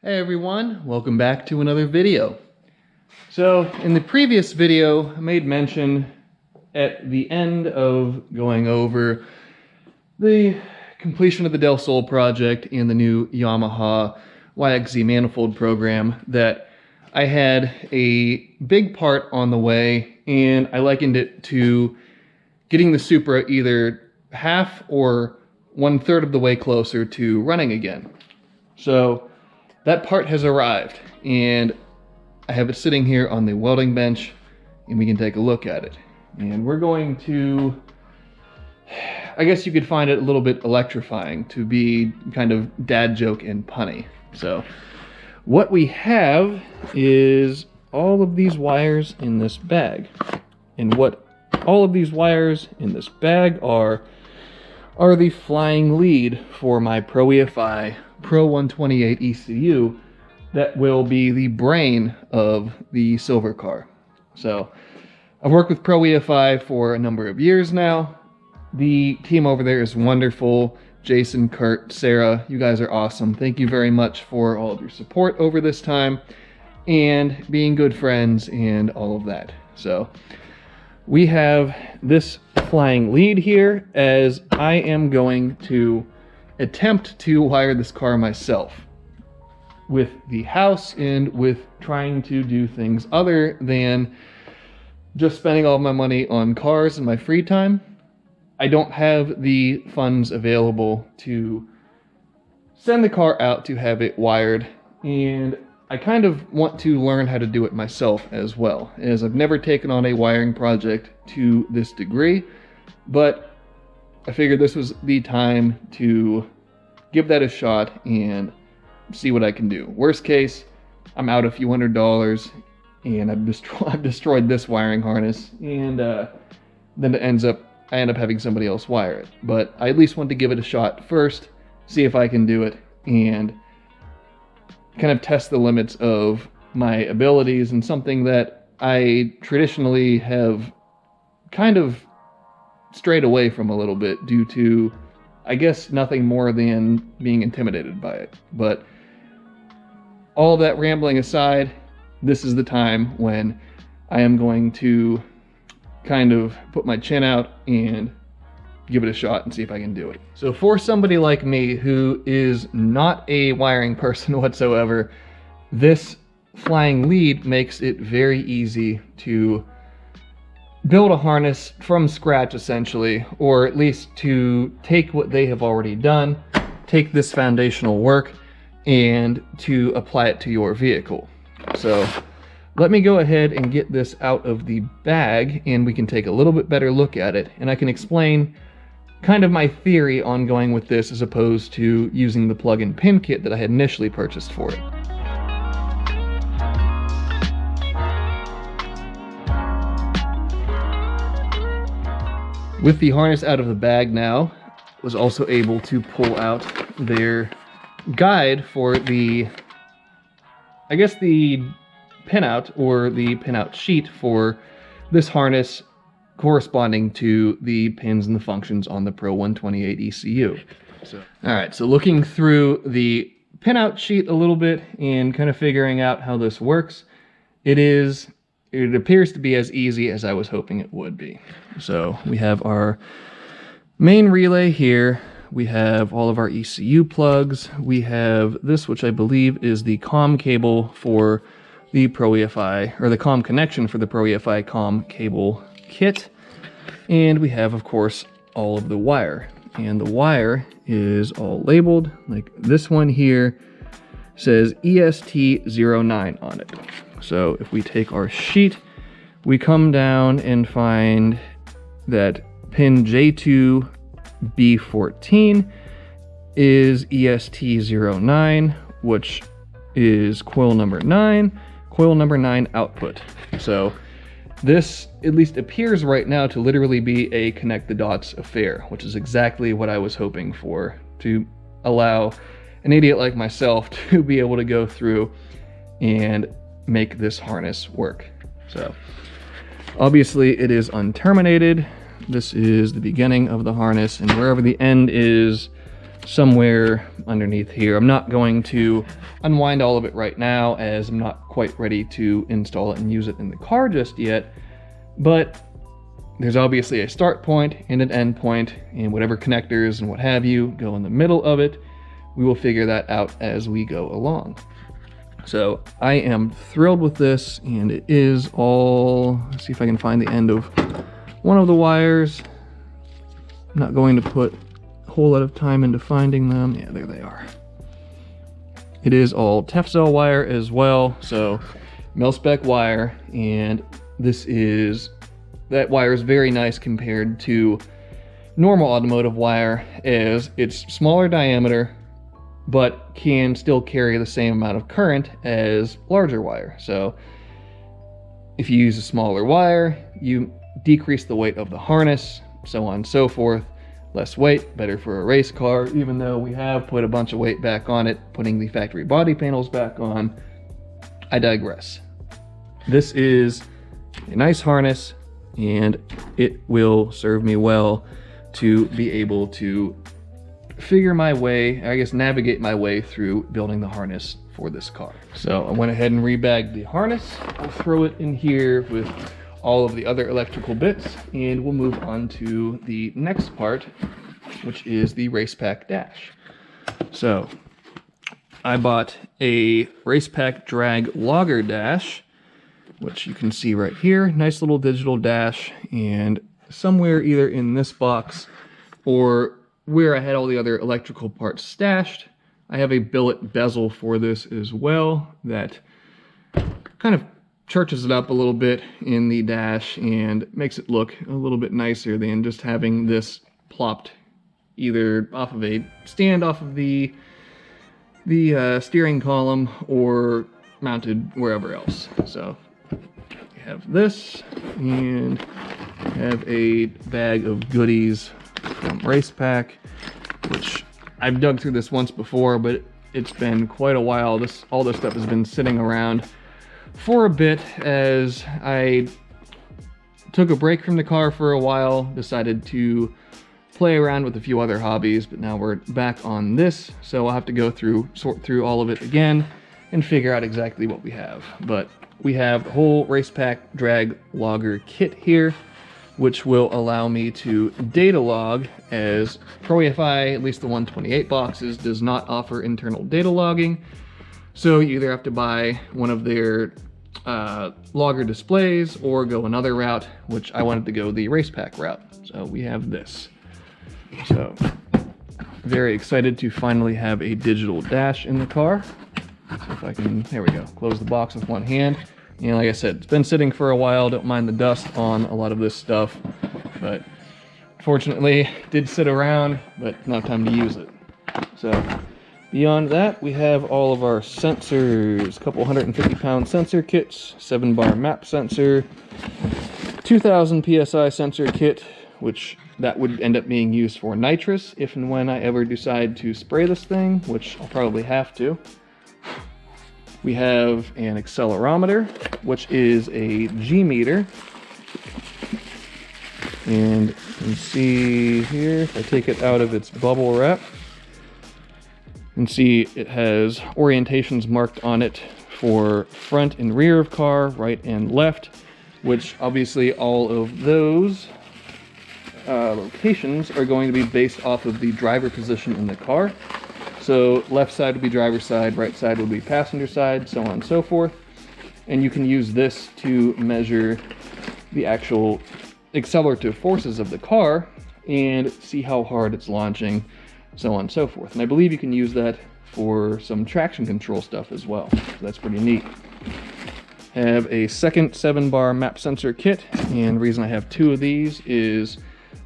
Hey everyone, welcome back to another video. So in the previous video, I made mention at the end of going over the completion of the Del Sol project and the new Yamaha YXZ manifold program that I had a big part on the way, and I likened it to getting the Supra either half or 1/3 of the way closer to running again. So that part has arrived, and I have it sitting here on the welding bench, and we can take a look at it. And we're going to, I guess you could find it a little bit electrifying to be kind of dad joke and punny. So what we have is all of these wires in this bag. And what all of these wires in this bag are the flying lead for my Pro EFI Pro 128 ECU that will be the brain of the silver car. So I've worked with Pro EFI for a number of years now. The team over there is wonderful. Jason, Kurt, Sarah, you guys are awesome. Thank you very much for all of your support over this time and being good friends and all of that. So we have this flying lead here, as I am going to attempt to wire this car myself with the house and with trying to do things other than just spending all my money on cars in my free time. I don't have the funds available to send the car out to have it wired, and I kind of want to learn how to do it myself as well, as I've never taken on a wiring project to this degree, but I figured this was the time to give that a shot and see what I can do. Worst case, I'm out a few $100s and I've destroyed this wiring harness, and then I end up having somebody else wire it. But I at least want to give it a shot first, see if I can do it, and kind of test the limits of my abilities, and something that I traditionally have kind of strayed away from a little bit due to, I guess, nothing more than being intimidated by it. But all of that rambling aside, this is the time when I am going to kind of put my chin out and give it a shot and see if I can do it. So for somebody like me who is not a wiring person whatsoever, this flying lead makes it very easy to build a harness from scratch, essentially, or at least to take what they have already done, take this foundational work, and to apply it to your vehicle. So let me go ahead and get this out of the bag, and we can take a little bit better look at it, and I can explain kind of my theory on going with this as opposed to using the plug-in pin kit that I had initially purchased for it. With the harness out of the bag now, I was also able to pull out their guide for the, I guess, the pinout or the pinout sheet for this harness corresponding to the pins and the functions on the Pro 128 ECU. Alright, so looking through the pinout sheet a little bit and kind of figuring out how this works, it appears to be as easy as I was hoping it would be. So we have our main relay here, we have all of our ECU plugs, we have this, which I believe is the COM cable for the Pro EFI, or the COM connection for the Pro EFI COM cable kit, and we have, of course, all of the wire. And the wire is all labeled. Like this one here says EST09 on it. So if we take our sheet, we come down and find that pin J2B14 is EST09, which is coil number 9 output. So this at least appears right now to literally be a connect the dots affair, which is exactly what I was hoping for, to allow an idiot like myself to be able to go through and make this harness work. So obviously it is unterminated. This is the beginning of the harness, and wherever the end is somewhere underneath here. I'm not going to unwind all of it right now, as I'm not quite ready to install it and use it in the car just yet, but there's obviously a start point and an end point, and whatever connectors and what have you go in the middle of it, we will figure that out as we go along. So I am thrilled with this, and it is all, let's see if I can find the end of one of the wires. I'm not going to put a whole lot of time into finding them. Yeah, there they are. It is all Tefzel wire as well, so mil-spec wire, and that wire is very nice compared to normal automotive wire, as it's smaller diameter but can still carry the same amount of current as larger wire. So if you use a smaller wire, you decrease the weight of the harness, so on and so forth. Less weight, better for a race car, even though we have put a bunch of weight back on it, putting the factory body panels back on. I digress. This is a nice harness, and it will serve me well to be able to figure my way, I guess navigate my way through building the harness for this car. So I went ahead and rebagged the harness. I'll throw it in here with all of the other electrical bits, and we'll move on to the next part, which is the Racepak dash. So I bought a Racepak drag logger dash, which you can see right here. Nice little digital dash, and somewhere either in this box or where I had all the other electrical parts stashed, I have a billet bezel for this as well that kind of churches it up a little bit in the dash and makes it look a little bit nicer than just having this plopped either off of a stand off of the steering column or mounted wherever else. So we have this, and have a bag of goodies from Racepak, which I've dug through this once before, but it's been quite a while. All this stuff has been sitting around for a bit, as I took a break from the car for a while, decided to play around with a few other hobbies, but now we're back on this, so I'll have to sort through all of it again and figure out exactly what we have. But we have the whole Racepak drag logger kit here, which will allow me to data log, as ProEFI, at least the 128 boxes, does not offer internal data logging. So you either have to buy one of their logger displays or go another route, which I wanted to go the Racepak route. So we have this. So very excited to finally have a digital dash in the car. So if I can, there we go, close the box with one hand. And like I said, it's been sitting for a while. Don't mind the dust on a lot of this stuff, but fortunately it did sit around, but now time to use it. So beyond that, we have all of our sensors, a couple 150-pound sensor kits, 7-bar map sensor, 2000 PSI sensor kit, which that would end up being used for nitrous if and when I ever decide to spray this thing, which I'll probably have to. We have an accelerometer, which is a G meter. And you can see here, if I take it out of its bubble wrap, you can see it has orientations marked on it for front and rear of car, right and left, which obviously all of those locations are going to be based off of the driver position in the car. So left side would be driver's side, right side would be passenger side, so on and so forth. And you can use this to measure the actual accelerative forces of the car and see how hard it's launching, so on and so forth. And I believe you can use that for some traction control stuff as well. So that's pretty neat. I have a second 7-bar map sensor kit, and the reason I have two of these is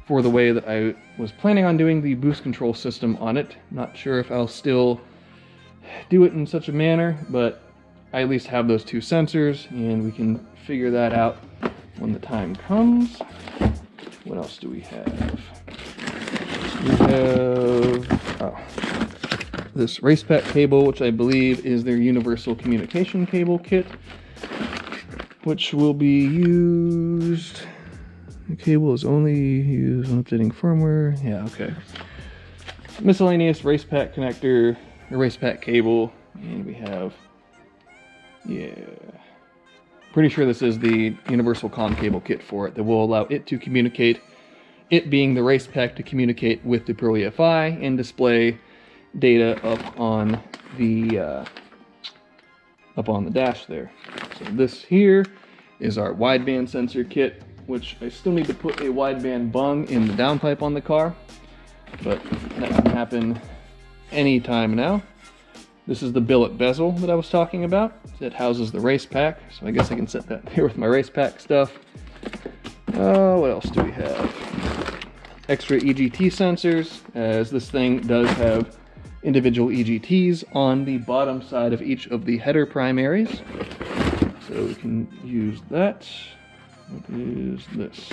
for the way that I was planning on doing the boost control system on it. Not sure if I'll still do it in such a manner, but I at least have those two sensors, and we can figure that out when the time comes. What else do we have? We have this Racepak cable, which I believe is their universal communication cable kit, which will be used. The cable is only used when updating firmware. Yeah, okay. miscellaneous Racepak connector, a Racepak cable, and we have, yeah, pretty sure this is the universal comm cable kit for it that will allow it to communicate, it being the Racepak, to communicate with the Pro EFI and display data up on the dash there. So this here is our wideband sensor kit, which I still need to put a wideband bung in the downpipe on the car, but that can happen anytime now. This is the billet bezel that I was talking about. It houses the Racepak, so I guess I can set that here with my Racepak stuff. What else do we have? Extra EGT sensors, as this thing does have individual EGTs on the bottom side of each of the header primaries. So we can use that. What is this?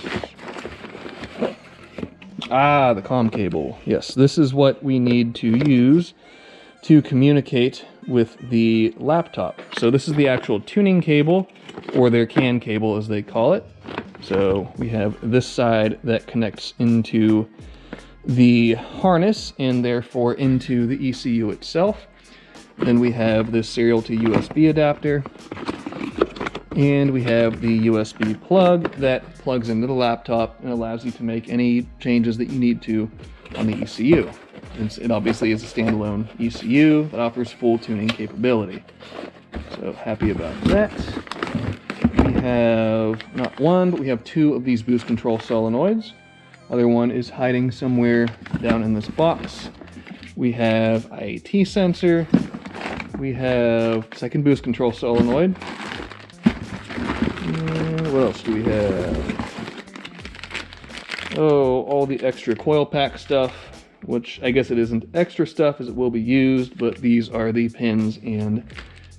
Ah, the comm cable. Yes, this is what we need to use to communicate with the laptop. So this is the actual tuning cable, or their CAN cable as they call it. So we have this side that connects into the harness and therefore into the ECU itself. Then we have this serial to USB adapter, and we have the USB plug that plugs into the laptop and allows you to make any changes that you need to on the ECU. It obviously is a standalone ECU that offers full tuning capability. So happy about that. We have not one, but we have two of these boost control solenoids. Other one is hiding somewhere down in this box. We have Iat sensor. We have second boost control solenoid. And what else do we have? Oh, all the extra coil pack stuff, which I guess it isn't extra stuff as it will be used, but these are the pins and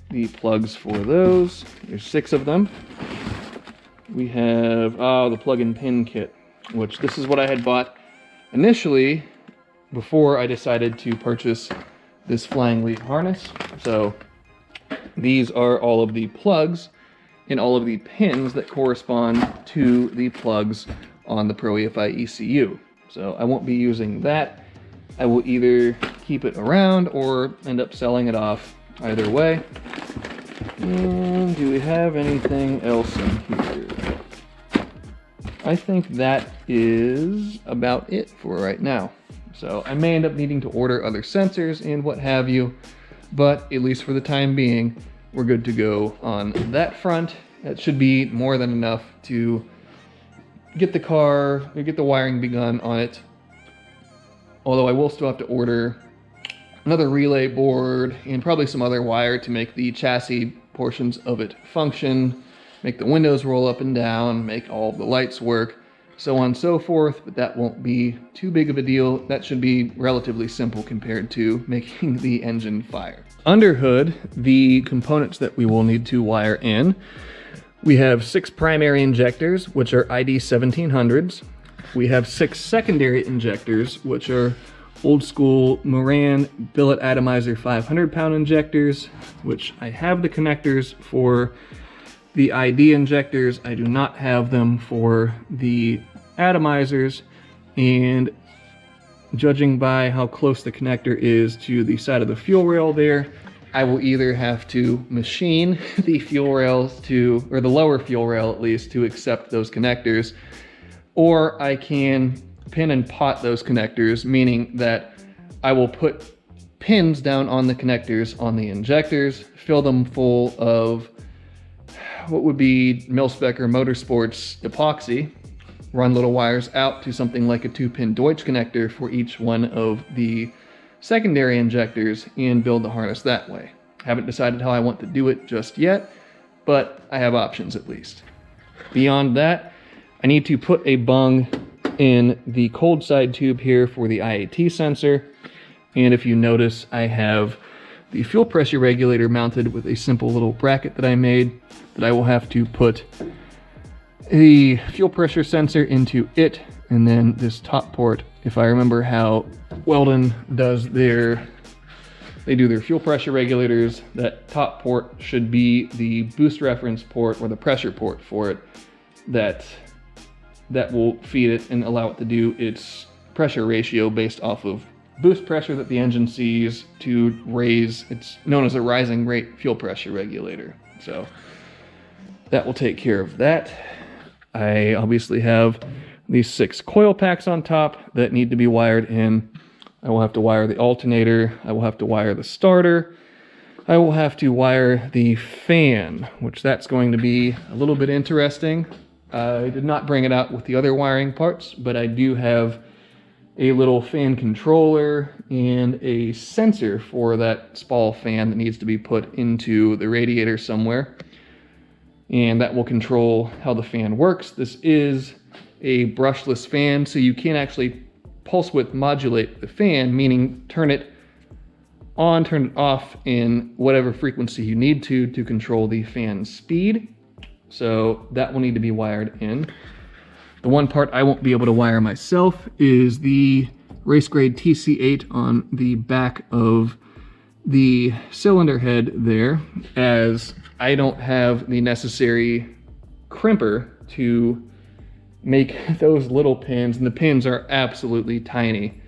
the plugs for those. There's 6 of them. We have, the plug-in pin kit, which this is what I had bought initially before I decided to purchase this flying lead harness. So these are all of the plugs and all of the pins that correspond to the plugs on the Pro EFI ECU. So I won't be using that. I will either keep it around or end up selling it off, either way. And do we have anything else in here? I think that is about it for right now. So I may end up needing to order other sensors and what have you, but at least for the time being, we're good to go on that front. That should be more than enough to get the car, or get the wiring begun on it. Although I will still have to order another relay board and probably some other wire to make the chassis portions of it function, make the windows roll up and down, make all of the lights work, so on and so forth, but that won't be too big of a deal. That should be relatively simple compared to making the engine fire. Under hood, the components that we will need to wire in, we have 6 primary injectors, which are ID 1700s. We have 6 secondary injectors, which are old school Moran billet atomizer 500-pound injectors, which I have the connectors for the ID injectors. I do not have them for the atomizers, and judging by how close the connector is to the side of the fuel rail there, I will either have to machine the fuel rails to, or the lower fuel rail at least, to accept those connectors, or I can pin and pot those connectors, meaning that I will put pins down on the connectors on the injectors, fill them full of what would be Mil-Spec or Motorsports epoxy, run little wires out to something like a 2-pin Deutsch connector for each one of the secondary injectors, and build the harness that way. Haven't decided how I want to do it just yet, but I have options at least. Beyond that, I need to put a bung in the cold side tube here for the Iat sensor, and if you notice, I have the fuel pressure regulator mounted with a simple little bracket that I made that I will have to put the fuel pressure sensor into it, and then this top port, if I remember how Weldon does they do their fuel pressure regulators, that top port should be the boost reference port or the pressure port for it, that will feed it and allow it to do its pressure ratio based off of boost pressure that the engine sees to raise, it's known as a rising rate fuel pressure regulator. So that will take care of that. I obviously have these 6 coil packs on top that need to be wired in. I will have to wire the alternator. I will have to wire the starter. I will have to wire the fan, which that's going to be a little bit interesting. I did not bring it out with the other wiring parts, but I do have a little fan controller and a sensor for that spall fan that needs to be put into the radiator somewhere. And that will control how the fan works. This is a brushless fan, so you can actually pulse width modulate the fan, meaning turn it on, turn it off in whatever frequency you need to control the fan speed. So that will need to be wired in. The one part I won't be able to wire myself is the race grade TC8 on the back of the cylinder head there, as I don't have the necessary crimper to make those little pins, and the pins are absolutely tiny.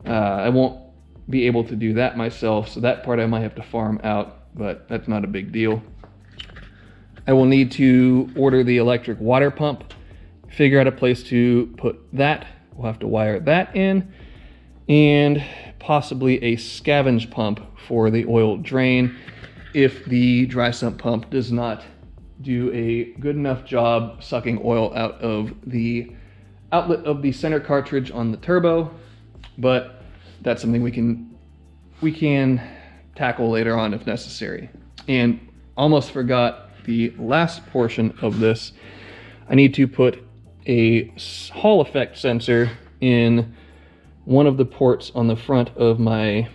I won't be able to do that myself, so that part I might have to farm out, but that's not a big deal. I will need to order the electric water pump, figure out a place to put that. We'll have to wire that in, and possibly a scavenge pump for the oil drain if the dry sump pump does not do a good enough job sucking oil out of the outlet of the center cartridge on the turbo. But that's something we can tackle later on if necessary. And almost forgot the last portion of this. I need to put a Hall effect sensor in one of the ports on the front of my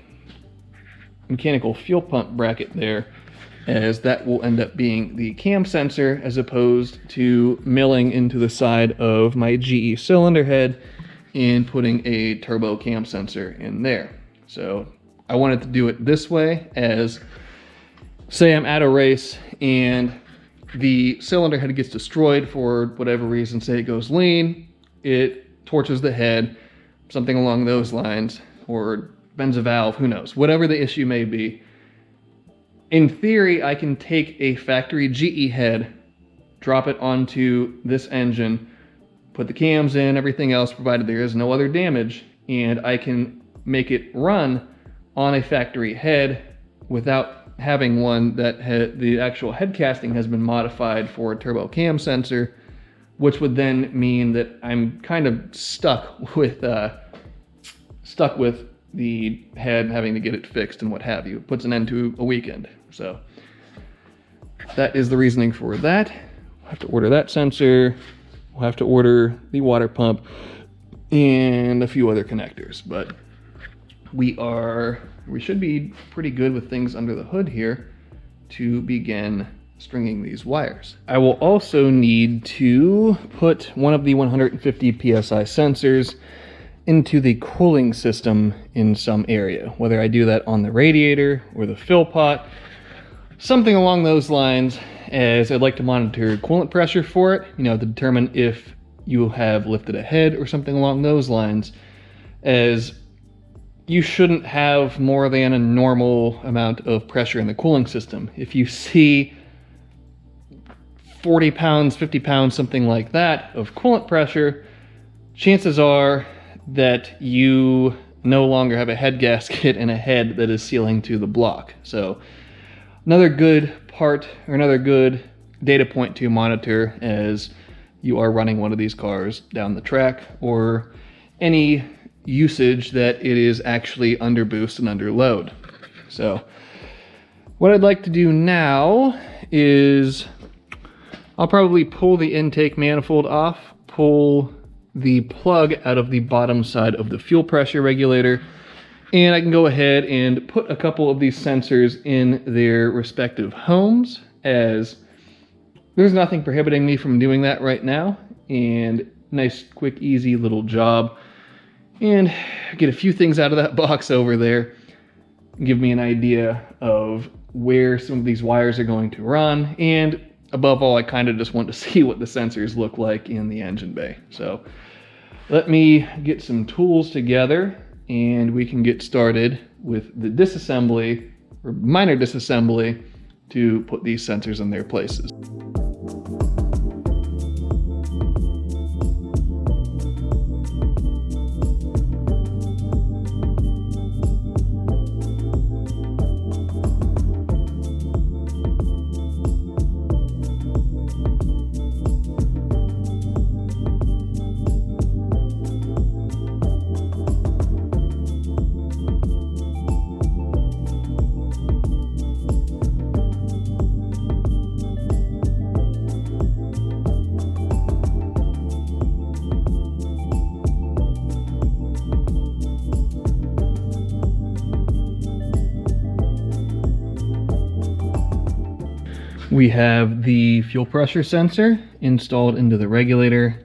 mechanical fuel pump bracket there, as that will end up being the cam sensor as opposed to milling into the side of my GE cylinder head and putting a turbo cam sensor in there. So I wanted to do it this way, as say I'm at a race and the cylinder head gets destroyed for whatever reason, say it goes lean, it torches the head, something along those lines, or bends a valve, who knows, whatever the issue may be. In theory, I can take a factory GE head, drop it onto this engine, put the cams in, everything else, provided there is no other damage, and I can make it run on a factory head without having one that the actual head casting has been modified for a turbo cam sensor, which would then mean that I'm kind of stuck with the head, having to get it fixed and what have you. It puts an end to a weekend. So that is the reasoning for that. We'll have to order that sensor. We'll have to order the water pump and a few other connectors, but we should be pretty good with things under the hood here to begin stringing these wires. I will also need to put one of the 150 PSI sensors into the cooling system in some area, whether I do that on the radiator or the fill pot, something along those lines, as I'd like to monitor coolant pressure for it, to determine if you have lifted a head or something along those lines, as you shouldn't have more than a normal amount of pressure in the cooling system. If you see 40 pounds, 50 pounds, something like that of coolant pressure, chances are that you no longer have a head gasket and a head that is sealing to the block. So another good part, or another good data point to monitor as you are running one of these cars down the track, or any usage that it is actually under boost and under load. So what I'd like to do now is I'll probably pull the intake manifold off, pull the plug out of the bottom side of the fuel pressure regulator, and I can go ahead and put a couple of these sensors in their respective homes, as there's nothing prohibiting me from doing that right now. And nice, quick, easy little job. And get a few things out of that box over there, give me an idea of where some of these wires are going to run, and above all, I kind of just want to see what the sensors look like in the engine bay. So let me get some tools together and we can get started with the disassembly, or minor disassembly, to put these sensors in their places. We have the fuel pressure sensor installed into the regulator,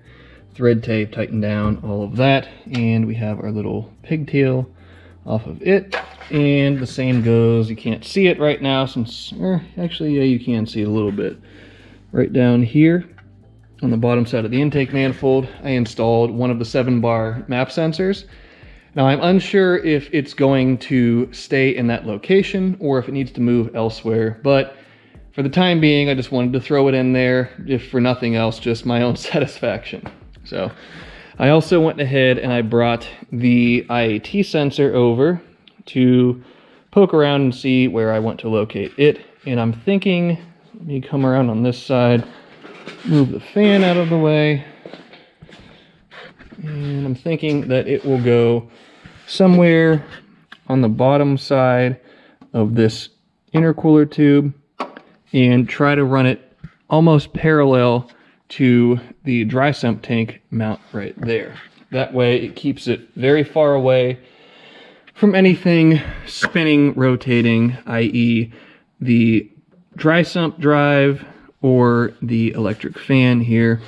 thread tape tightened down, all of that, and we have our little pigtail off of it, and the same goes, you can't see it right now since, actually yeah, you can see it a little bit. Right down here on the bottom side of the intake manifold, I installed one of the 7-bar map sensors. Now I'm unsure if it's going to stay in that location or if it needs to move elsewhere, but for the time being, I just wanted to throw it in there, if for nothing else, just my own satisfaction. So I also went ahead and I brought the IAT sensor over to poke around and see where I want to locate it. And I'm thinking, let me come around on this side, move the fan out of the way. And I'm thinking that it will go somewhere on the bottom side of this intercooler tube, and try to run it almost parallel to the dry sump tank mount right there. That way it keeps it very far away from anything spinning, rotating, i.e. the dry sump drive or the electric fan here,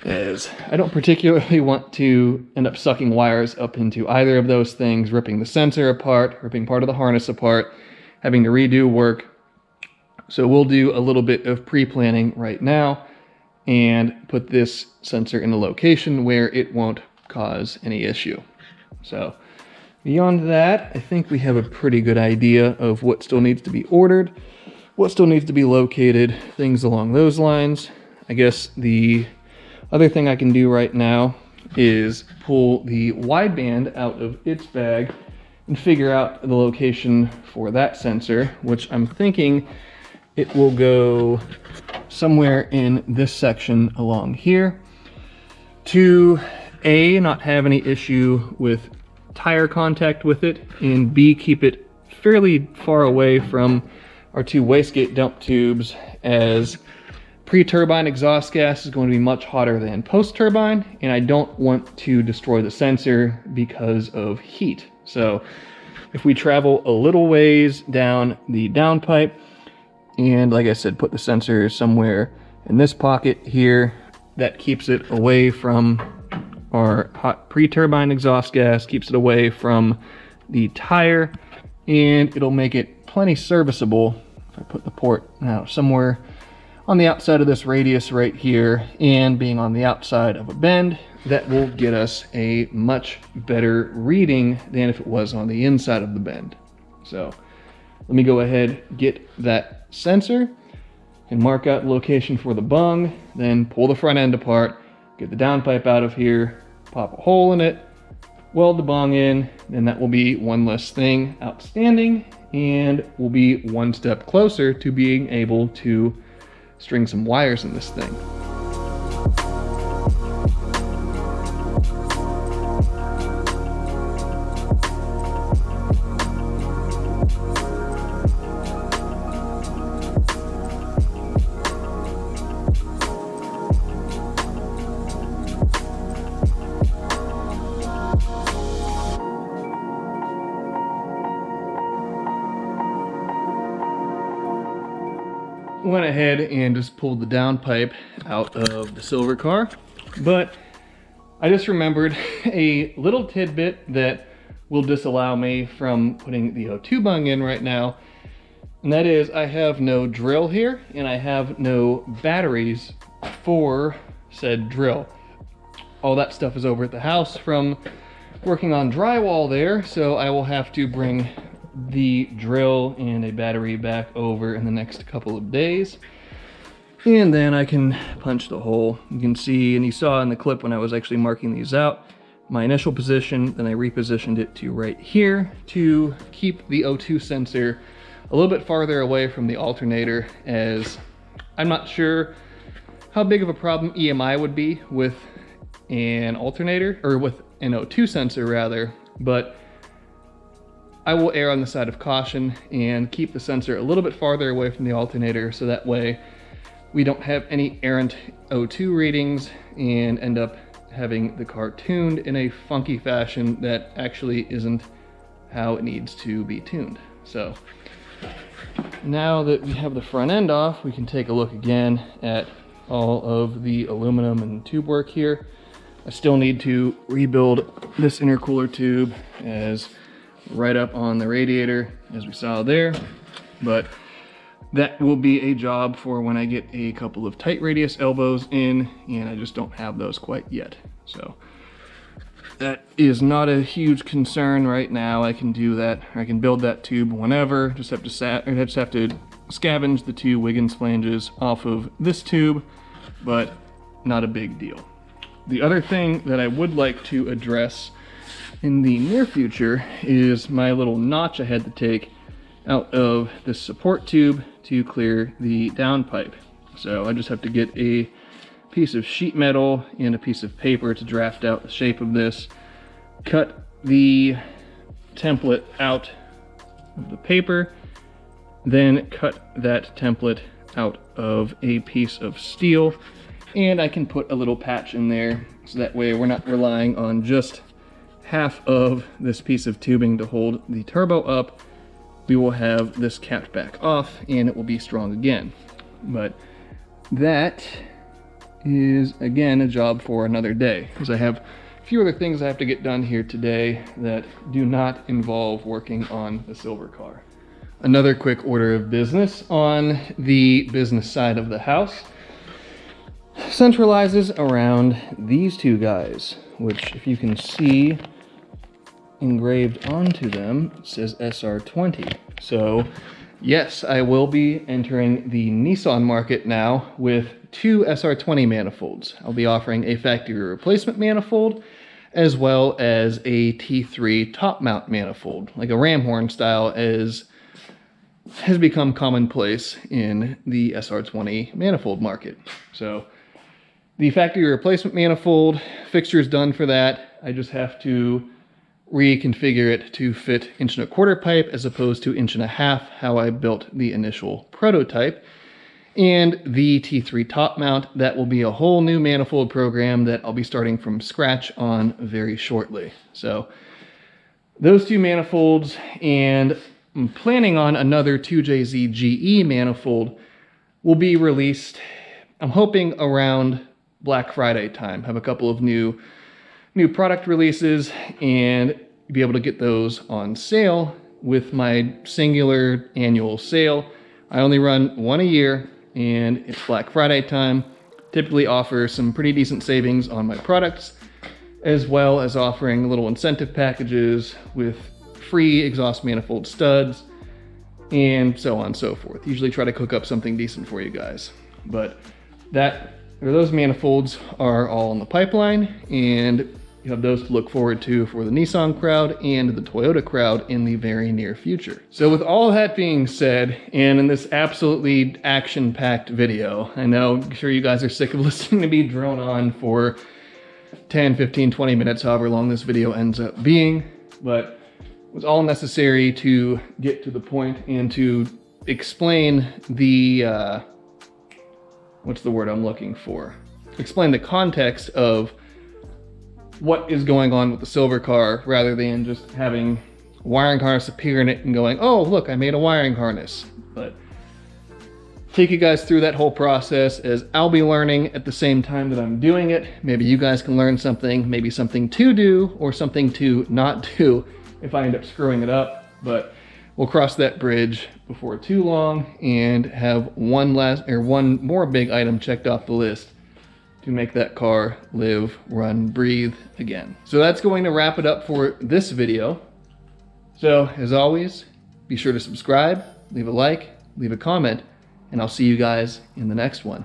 as I don't particularly want to end up sucking wires up into either of those things, ripping the sensor apart, ripping part of the harness apart, having to redo work. So we'll do a little bit of pre-planning right now and put this sensor in a location where it won't cause any issue. So beyond that, I think we have a pretty good idea of what still needs to be ordered, what still needs to be located, things along those lines. I guess the other thing I can do right now is pull the wideband out of its bag and figure out the location for that sensor, which I'm thinking it will go somewhere in this section along here to A, not have any issue with tire contact with it, and B, keep it fairly far away from our 2 wastegate dump tubes, as pre-turbine exhaust gas is going to be much hotter than post-turbine, and I don't want to destroy the sensor because of heat. So if we travel a little ways down the downpipe, and like I said, put the sensor somewhere in this pocket here, that keeps it away from our hot pre-turbine exhaust gas, keeps it away from the tire, and it'll make it plenty serviceable if I put the port now somewhere on the outside of this radius right here, and being on the outside of a bend, that will get us a much better reading than if it was on the inside of the bend. So let me go ahead, get that sensor, and mark out the location for the bung, then pull the front end apart, get the downpipe out of here, pop a hole in it, weld the bung in, and that will be one less thing outstanding, and we'll be one step closer to being able to string some wires in this thing. Went ahead and just pulled the downpipe out of the silver car, but I just remembered a little tidbit that will disallow me from putting the O2 bung in right now, and that is I have no drill here and I have no batteries for said drill. All that stuff is over at the house from working on drywall there, so I will have to bring the drill and a battery back over in the next couple of days. And then I can punch the hole. You can see, and you saw in the clip when I was actually marking these out, my initial position, then I repositioned it to right here to keep the O2 sensor a little bit farther away from the alternator, as I'm not sure how big of a problem EMI would be with an alternator, or with an O2 sensor rather, but I will err on the side of caution and keep the sensor a little bit farther away from the alternator, so that way we don't have any errant O2 readings and end up having the car tuned in a funky fashion that actually isn't how it needs to be tuned. So now that we have the front end off, we can take a look again at all of the aluminum and tube work here. I still need to rebuild this intercooler tube as right up on the radiator, as we saw there, but that will be a job for when I get a couple of tight radius elbows in, and I just don't have those quite yet. So that is not a huge concern right now. I can do that. I can build that tube whenever. Just have to scavenge the two Wiggins flanges off of this tube, but not a big deal. The other thing that I would like to address in the near future is my little notch I had to take out of this support tube to clear the downpipe. So I just have to get a piece of sheet metal and a piece of paper to draft out the shape of this, cut the template out of the paper, then cut that template out of a piece of steel, and I can put a little patch in there, so that way we're not relying on just half of this piece of tubing to hold the turbo up. We will have this capped back off and it will be strong again. But that is, again, a job for another day, because I have a few other things I have to get done here today that do not involve working on the silver car. Another quick order of business on the business side of the house centralizes around these two guys, which, if you can see engraved onto them, it says SR20. So yes, I will be entering the Nissan market now with two SR20 manifolds. I'll be offering a factory replacement manifold as well as a T3 top mount manifold, like a ram horn style, as has become commonplace in the SR20 manifold market. So the factory replacement manifold fixture is done for that. I just have to reconfigure it to fit 1¼ pipe as opposed to 1.5, how I built the initial prototype. And the T3 top mount, that will be a whole new manifold program that I'll be starting from scratch on very shortly. So those two manifolds, and I'm planning on another 2JZ GE manifold, will be released, I'm hoping, around Black Friday time. Have a couple of new product releases and be able to get those on sale with my singular annual sale. I only run one a year, and it's Black Friday time. Typically offer some pretty decent savings on my products, as well as offering little incentive packages with free exhaust manifold studs and so on and so forth. Usually try to cook up something decent for you guys. But those manifolds are all in the pipeline, and you have those to look forward to for the Nissan crowd and the Toyota crowd in the very near future. So with all that being said, and in this absolutely action-packed video, I know, I'm sure you guys are sick of listening to me drone on for 10, 15, 20 minutes, however long this video ends up being, but it was all necessary to get to the point and to explain the, what's the word I'm looking for? Explain the context of what is going on with the silver car, rather than just having a wiring harness appear in it and going, oh, look, I made a wiring harness. But take you guys through that whole process, as I'll be learning at the same time that I'm doing it. Maybe you guys can learn something, maybe something to do or something to not do if I end up screwing it up. But we'll cross that bridge before too long and have one more big item checked off the list to make that car live, run, breathe again. So that's going to wrap it up for this video. So as always, be sure to subscribe, leave a like, leave a comment, and I'll see you guys in the next one.